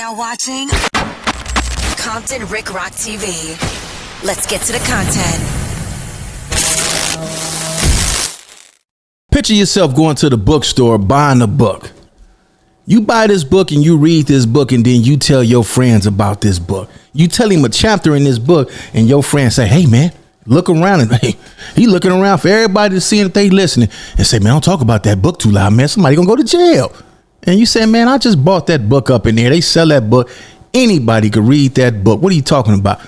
now watching Compton Rick Rock TV. Let's get to the content. Picture yourself going to the bookstore, buying a book. You buy this book and you read this book, and then you tell your friends about this book. You tell him a chapter in this book, and your friends say, hey, man, look around. And hey, he looking around for everybody to see if they listening, and say, man, don't talk about that book too loud, man. Somebody gonna go to jail. And you say, man, I just bought that book up in there. They sell that book. Anybody could read that book. What are you talking about?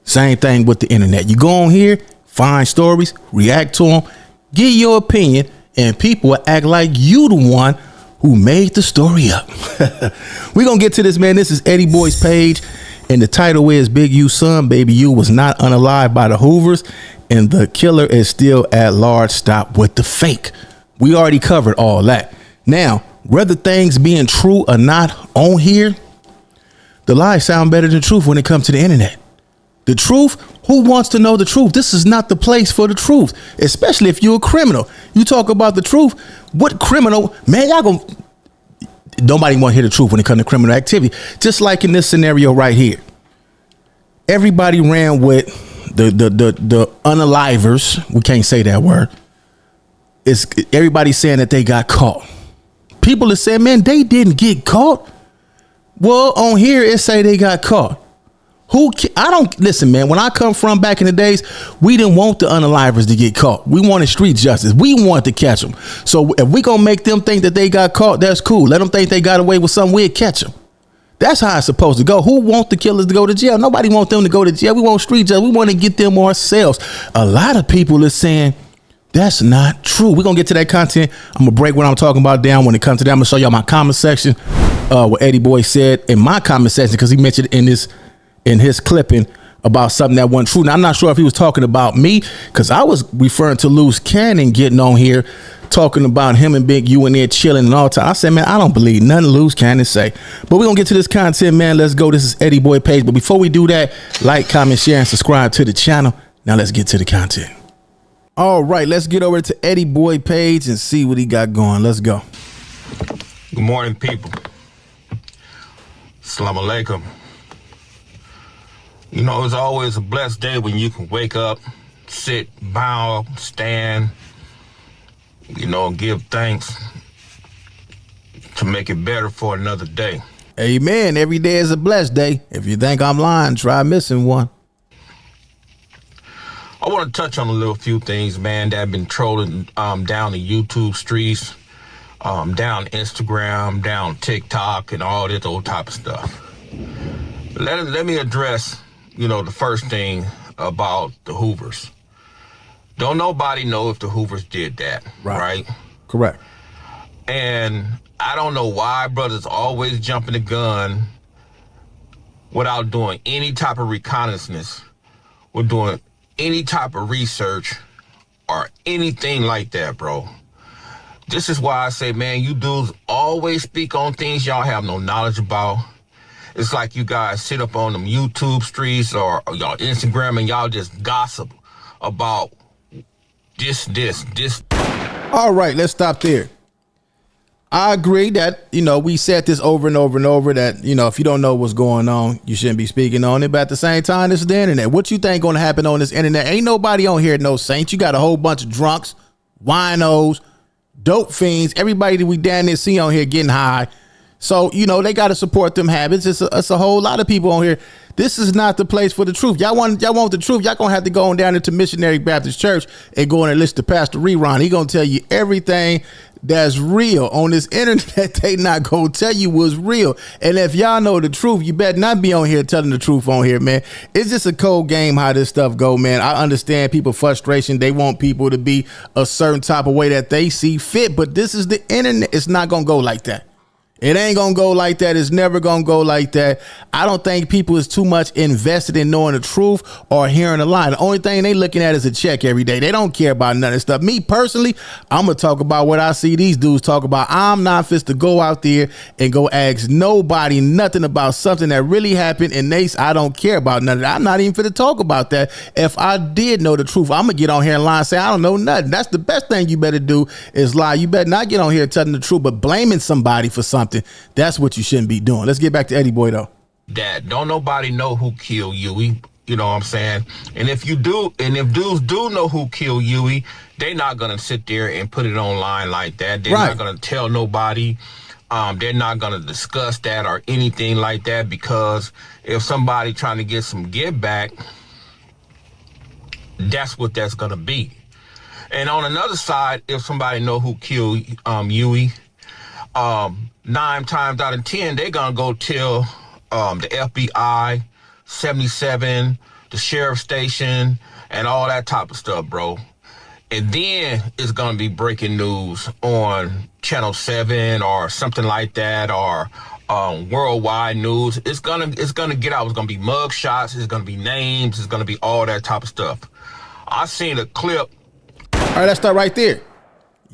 Same thing with the internet. You go on here, find stories, react to them, give your opinion, and people will act like you the one who made the story up. We're going to get to this, man. This is Eddie Boy's page, and the title is Big U's son, Baby U, was not unalived by the Hoovers, and the killer is still at large. Stop with the fake. We already covered all that. Now, whether things being true or not on here, the lies sound better than truth when it comes to the internet. The truth, who wants to know the truth? This is not the place for the truth, especially if you're a criminal. You talk about the truth. What criminal, man, nobody want to hear the truth when it comes to criminal activity. Just like in this scenario right here. Everybody ran with the unalivers. We can't say that word. It's everybody saying that they got caught. People are saying, man, they didn't get caught. Well, on here, it say they got caught. I don't listen, man. When I come from back in the days, we didn't want the unalivers to get caught. We wanted street justice. We wanted to catch them. So if we gonna make them think that they got caught, that's cool. Let them think they got away with something, we'll catch them. That's how it's supposed to go. Who want the killers to go to jail? Nobody want them to go to jail. We want street justice. We want to get them ourselves. A lot of people are saying that's not true. We're gonna get to that content. I'm gonna break what I'm talking about down when it comes to that. I'm gonna show y'all my comment section. What Eddie Boy said in my comment section, because he mentioned in his clipping about something that wasn't true. Now, I'm not sure if he was talking about me, because I was referring to Loose Cannon getting on here talking about him and Big U in there chilling and all the time. I said, man, I don't believe nothing Loose Cannon say. But we're gonna get to this content, man. Let's go. This is Eddie Boy page. But before we do that, like, comment, share, and subscribe to the channel. Now let's get to the content. All right, let's get over to Eddie Boy page and see what he got going. Let's go. Good morning, people. Assalamu alaikum. You know, it's always a blessed day when you can wake up, sit, bow, stand, you know, give thanks to make it better for another day. Amen. Every day is a blessed day. If you think I'm lying, try missing one. I want to touch on a few things, man, that have been trolling down the YouTube streets, down Instagram, down TikTok, and all this old type of stuff. Let me address, you know, the first thing about the Hoovers. Don't nobody know if the Hoovers did that, right? Correct. And I don't know why brothers always jumping the gun without doing any type of reconnaissance or doing any type of research or anything like that, bro. This is why I say, man, you dudes always speak on things y'all have no knowledge about. It's like you guys sit up on them YouTube streets or y'all Instagram and y'all just gossip about this. All right, let's stop there. I agree that, you know, we said this over and over and over that, you know, if you don't know what's going on, you shouldn't be speaking on it. But at the same time, this is the internet. What you think going to happen on this internet? Ain't nobody on here no saints. You got a whole bunch of drunks, winos, dope fiends, everybody that we down there see on here getting high. So, you know, they got to support them habits. It's a whole lot of people on here. This is not the place for the truth. Y'all want the truth. Y'all gonna have to go on down into Missionary Baptist Church and go in and listen to Pastor Rerun. He gonna tell you everything that's real on this internet. They not gonna tell you what's real. And if y'all know the truth, you better not be on here telling the truth on here, man. It's just a cold game how this stuff go, man. I understand people frustration. They want people to be a certain type of way that they see fit, but this is the internet. It's not gonna go like that. It ain't gonna go like that. It's never gonna go like that. I don't think people is too much invested in knowing the truth or hearing a lie. The only thing they looking at is a check every day. They don't care about none of this stuff. Me personally, I'm gonna talk about what I see these dudes talk about. I'm not fit to go out there and go ask nobody nothing about something that really happened, and I don't care about none of that. I'm not even fit to talk about that. If I did know the truth, I'm gonna get on here and lie and say I don't know nothing. That's the best thing you better do is lie. You better not get on here telling the truth, but blaming somebody for something. something, that's what you shouldn't be doing. Let's get back to Eddie Boy though. That don't nobody know who killed Huey. You know what I'm saying? And if you do, and if dudes do know who killed Huey, they not gonna sit there and put it online like that. They're not gonna tell nobody. They're not gonna discuss that or anything like that, because if somebody trying to get some get back, that's what that's gonna be. And on another side, if somebody know who killed Huey, 9 times out of 10, they're gonna go tell the FBI, 77, the sheriff station, and all that type of stuff, bro. And then it's gonna be breaking news on Channel 7 or something like that, or worldwide news. It's gonna get out. It's gonna be mug shots. It's gonna be names. It's gonna be all that type of stuff. I seen a clip. All right, let's start right there.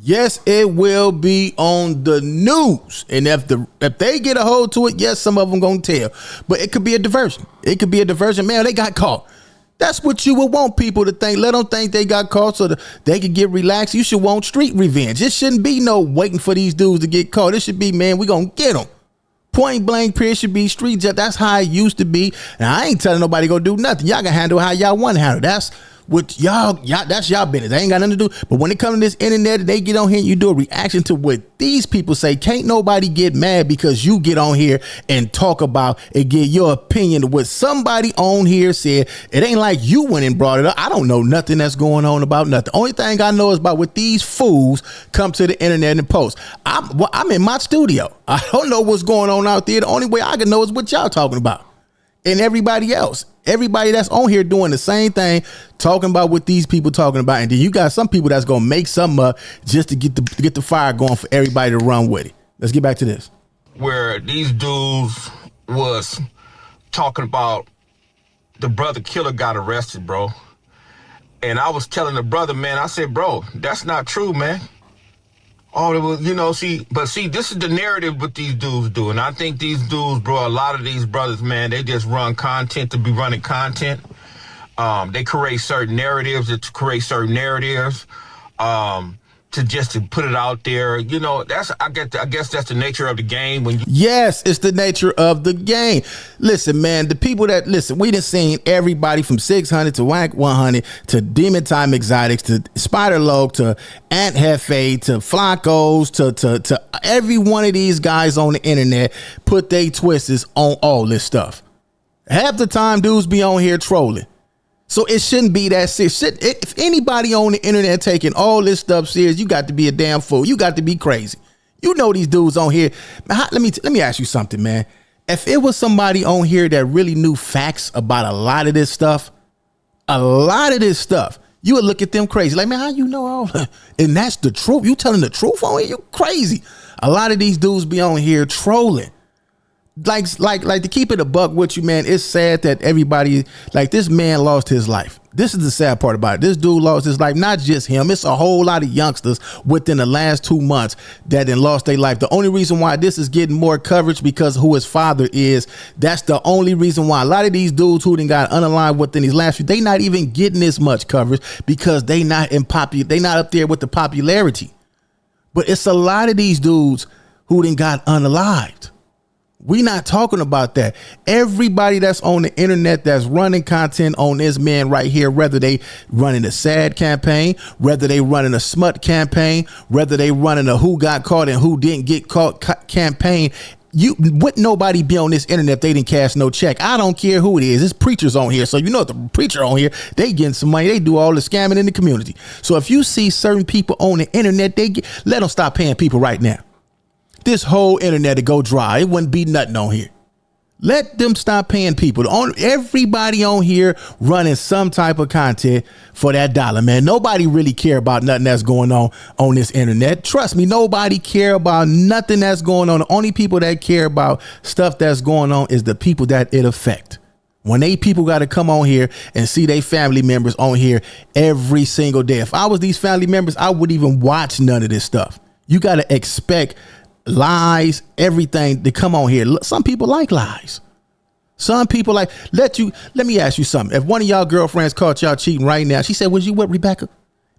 Yes, it will be on the news, and if they get a hold to it, yes, some of them gonna tell. But it could be a diversion. It could be a diversion. Man, they got caught. That's what you would want people to think. Let them think they got caught so that they can get relaxed. You should want street revenge. It shouldn't be no waiting for these dudes to get caught. It should be, man, we gonna get them. Point blank period. Should be street jet. That's how it used to be. And I ain't telling nobody go do nothing. Y'all can handle how y'all want to handle. That's what y'all, that's y'all business. They ain't got nothing to do. But when it comes to this internet, they get on here and you do a reaction to what these people say. Can't nobody get mad because you get on here and talk about and get your opinion of what somebody on here said. It ain't like you went and brought it up. I don't know nothing that's going on about nothing. Only thing I know is about what these fools come to the internet and post. I'm in my studio. I don't know what's going on out there. The only way I can know is what y'all talking about. And everybody else, everybody that's on here doing the same thing, talking about what these people talking about. And then you got some people that's going to make something up just to get the fire going for everybody to run with it. Let's get back to this. Where these dudes was talking about the brother killer got arrested, bro. And I was telling the brother, man, I said, bro, that's not true, man. Oh, it was, see, this is the narrative what these dudes do. And I think these dudes, bro, a lot of these brothers, man, they just run content to be running content. They create certain narratives to put it out there. I guess that's the nature of the game. Yes, it's the nature of the game. Listen, man, the people that listen, we done seen everybody from 600 to Whack 100 to Demon Time Exotics to Spider Loc to Ant Hefe to Flacos to every one of these guys on the internet put their twists on all this stuff. Half the time dudes be on here trolling. So it shouldn't be that serious. If anybody on the internet taking all this stuff serious, you got to be a damn fool. You got to be crazy. You know these dudes on here. Let me ask you something, man. If it was somebody on here that really knew facts about a lot of this stuff, you would look at them crazy. Like, man, how you know all that? And that's the truth. You telling the truth on here? You crazy. A lot of these dudes be on here trolling. Like to keep it a buck with you, man, it's sad that everybody, like, this man lost his life. This is the sad part about it. This dude lost his life. Not just him. It's a whole lot of youngsters within the last 2 months that then lost their life. The only reason why this is getting more coverage because who his father is. That's the only reason why. A lot of these dudes who done got unaligned within these last few, they not even getting this much coverage because they not up there with the popularity. But it's a lot of these dudes who done got unalived. We not talking about that. Everybody that's on the internet that's running content on this man right here, whether they running a sad campaign, whether they running a smut campaign, whether they running a who got caught and who didn't get caught campaign, wouldn't nobody be on this internet if they didn't cash no check. I don't care who it is. It's preachers on here. So you know the preacher on here, they getting some money. They do all the scamming in the community. So if you see certain people on the internet, let them stop paying people right now. This whole internet to go dry. It wouldn't be nothing on here. Let them stop paying people. Everybody on here running some type of content for that dollar, man. Nobody really care about nothing that's going on this internet. Trust me, nobody care about nothing that's going on. The only people that care about stuff that's going on is the people that it affect. When people got to come on here and see their family members on here every single day. If I was these family members, I wouldn't even watch none of this stuff. You got to expect lies, everything to come on here. Some people like lies. Some people like, let me ask you something. If one of y'all girlfriends caught y'all cheating right now, she said, was you with Rebecca?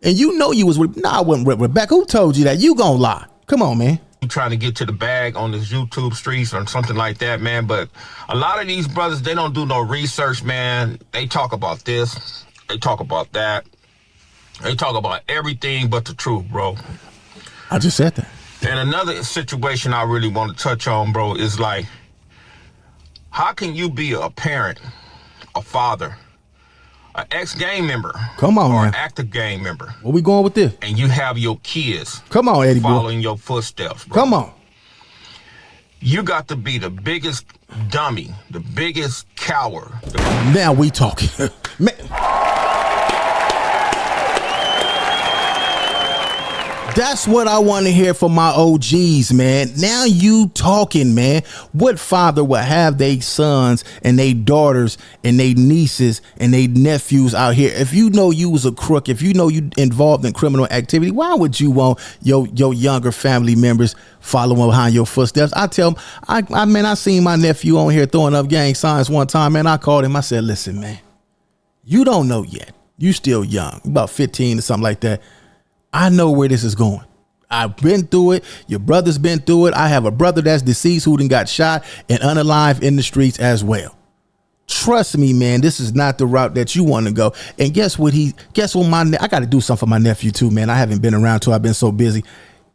And you know you was with, nah, I wasn't with Rebecca. Who told you that? You gonna lie. Come on, man. trying to get to the bag on this YouTube streets or something like that, man. But a lot of these brothers, they don't do no research, man. They talk about this, they talk about that, they talk about everything but the truth, bro. I just said that. And another situation I really want to touch on, bro, is like, how can you be a parent, a father, an ex-gang member, come on, or man, an active gang member? Where we going with this? And you have your kids, come on, Eddie, following boy, your footsteps, bro. come on. You got to be the biggest dummy, the biggest coward. Now we talking. Man. That's what I want to hear from my OGs, man. Now you talking, man. What father would have their sons and their daughters and their nieces and their nephews out here? If you know you was a crook, if you know you involved in criminal activity, why would you want your younger family members following behind your footsteps? I tell them, I seen my nephew on here throwing up gang signs one time, man. I called him. I said, listen, man, you don't know yet. You still young, about 15 or something like that. I know where this is going. I've been through it. Your brother's been through it. I have a brother that's deceased who done got shot and unalive in the streets as well. Trust me, man, this is not the route that you want to go. And guess what? I got to do something for my nephew too, man. I haven't been around too. I've been so busy.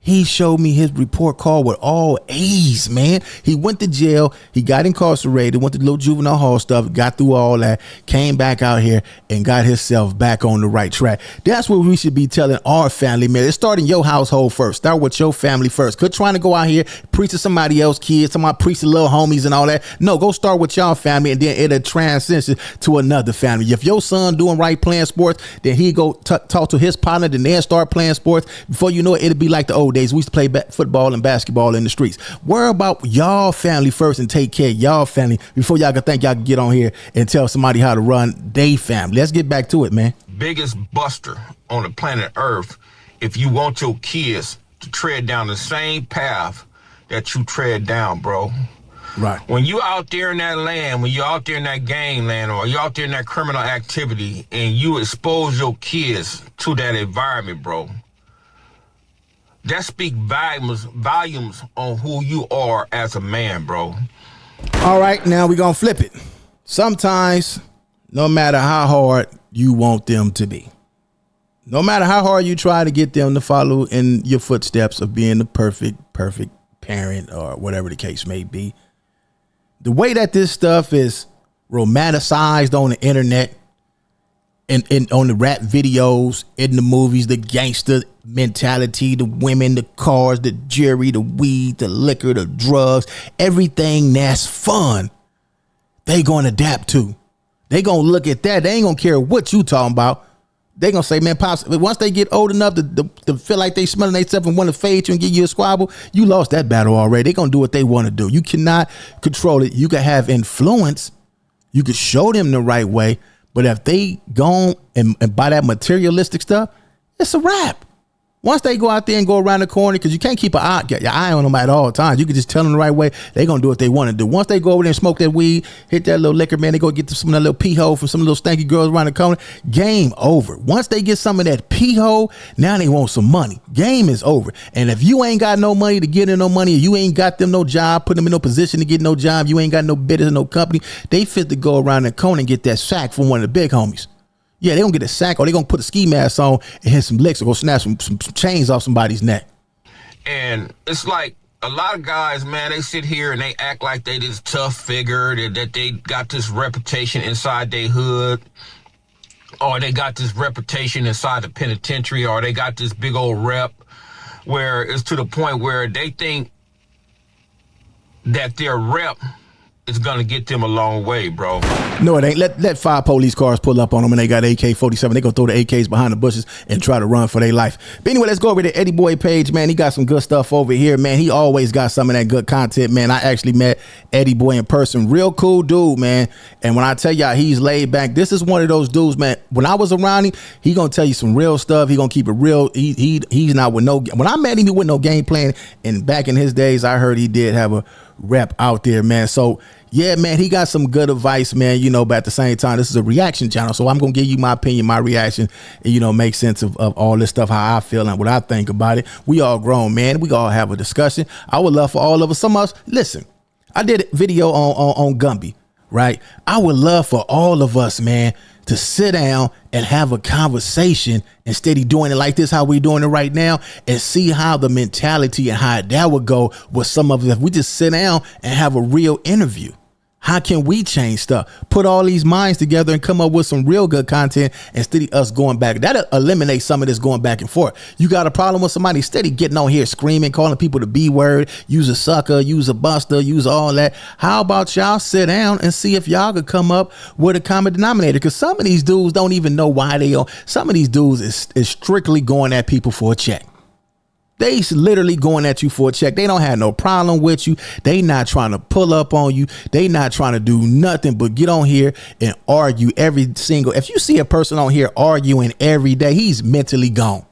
He showed me his report card with all A's, man. He went to jail. He got incarcerated, went to little juvenile hall stuff, got through all that, came back out here and got himself back on the right track. That's what we should be telling our family, man. It's starting your household first. Start with your family first. Quit trying to go out here, preach to somebody else's kids, somebody preach to little homies and all that. No, go start with y'all family, and then it'll transition to another family. If your son doing right playing sports, then he go talk to his partner, then they'll start playing sports. Before you know it, it'll be like the old days. We used to play football and basketball in the streets. Worry about y'all family first and take care of y'all family before y'all can think y'all can get on here and tell somebody how to run their family. Let's get back to it, man. Biggest buster on the planet Earth if you want your kids to tread down the same path that you tread down, bro. Right. When you out there in that land, when you're out there in that gang land, or you're out there in that criminal activity, and you expose your kids to that environment, bro, that speaks volumes on who you are as a man, bro. All right, now we're going to flip it. Sometimes, no matter how hard you want them to be, no matter how hard you try to get them to follow in your footsteps of being the perfect parent or whatever the case may be, the way that this stuff is romanticized on the internet and on the rap videos, in the movies, the gangster mentality, the women, the cars, the jewelry, the weed, the liquor, the drugs, everything that's fun, they gonna adapt to. They gonna look at that. They ain't gonna care what you talking about. They gonna say, man, Pops, once they get old enough to feel like they smelling themselves and want to fade you and give you a squabble, you lost that battle already. They gonna do what they want to do. You cannot control it. You can have influence. You can show them the right way. But if they go and buy that materialistic stuff, it's a wrap. Once they go out there and go around the corner, because you can't keep your eye on them at all times. You can just tell them the right way. They're going to do what they want to do. Once they go over there and smoke that weed, hit that little liquor, man, they go get some of that little pee hole from some little stanky girls around the corner. Game over. Once they get some of that pee hole, now they want some money. Game is over. And if you ain't got no money to get in no money, or you ain't got them no job, put them in no position to get no job, you ain't got no business, no company, they fit to go around the corner and get that sack from one of the big homies. Yeah, they gonna get a sack, or they gonna put a ski mask on and hit some licks, or go snatch some chains off somebody's neck. And it's like a lot of guys, man, they sit here and they act like they this tough figure, that they got this reputation inside their hood, or they got this reputation inside the penitentiary, or they got this big old rep, where it's to the point where they think that their rep is gonna get them a long way, bro. No, it ain't. Let 5 police cars pull up on them and they got AK-47. They gonna throw the AKs behind the bushes and try to run for their life. But anyway, let's go over to Eddie Boy page, man. He got some good stuff over here, man. He always got some of that good content, man. I actually met Eddie Boy in person. Real cool dude, man. And when I tell y'all he's laid back, this is one of those dudes, man. When I was around him, he gonna tell you some real stuff. He gonna keep it real. He's not with no. When I met him, he with no game plan. And back in his days, I heard he did have a rep out there, man. So Yeah, man, he got some good advice, man, you know, but at the same time, this is a reaction channel. So I'm going to give you my opinion, my reaction, and, you know, make sense of all this stuff, how I feel and what I think about it. We all grown, man. We all have a discussion. I would love for all of us, some of us, listen, I did a video on Gumby, right? I would love for all of us, man, to sit down and have a conversation instead of doing it like this, how we doing it right now, and see how the mentality and how that would go with some of us. If we just sit down and have a real interview. How can we change stuff? Put all these minds together and come up with some real good content instead of us going back. That'll eliminate some of this going back and forth. You got a problem with somebody steady getting on here screaming, calling people the B word, use a sucker, use a buster, use all that. How about y'all sit down and see if y'all could come up with a common denominator? Because some of these dudes don't even know why they are. Some of these dudes is strictly going at people for a check. They literally going at you for a check. They don't have no problem with you. They not trying to pull up on you. They not trying to do nothing but get on here and argue every single. If you see a person on here arguing every day, he's mentally gone.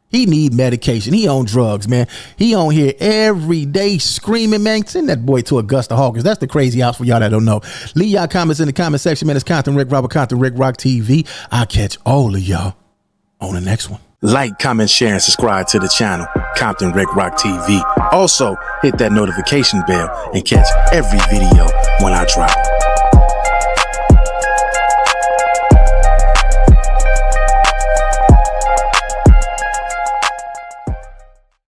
He need medication. He on drugs, man. He on here every day screaming, man. Send that boy to Augusta Hawkins. That's the crazy house for y'all that don't know. Leave y'all comments in the comment section, man. It's Compton Rick Robert, Compton Rick Rock TV. I'll catch all of y'all on the next one. Like, comment, share, and subscribe to the channel, Compton Rick Rock TV. Also, hit that notification bell and catch every video when I drop.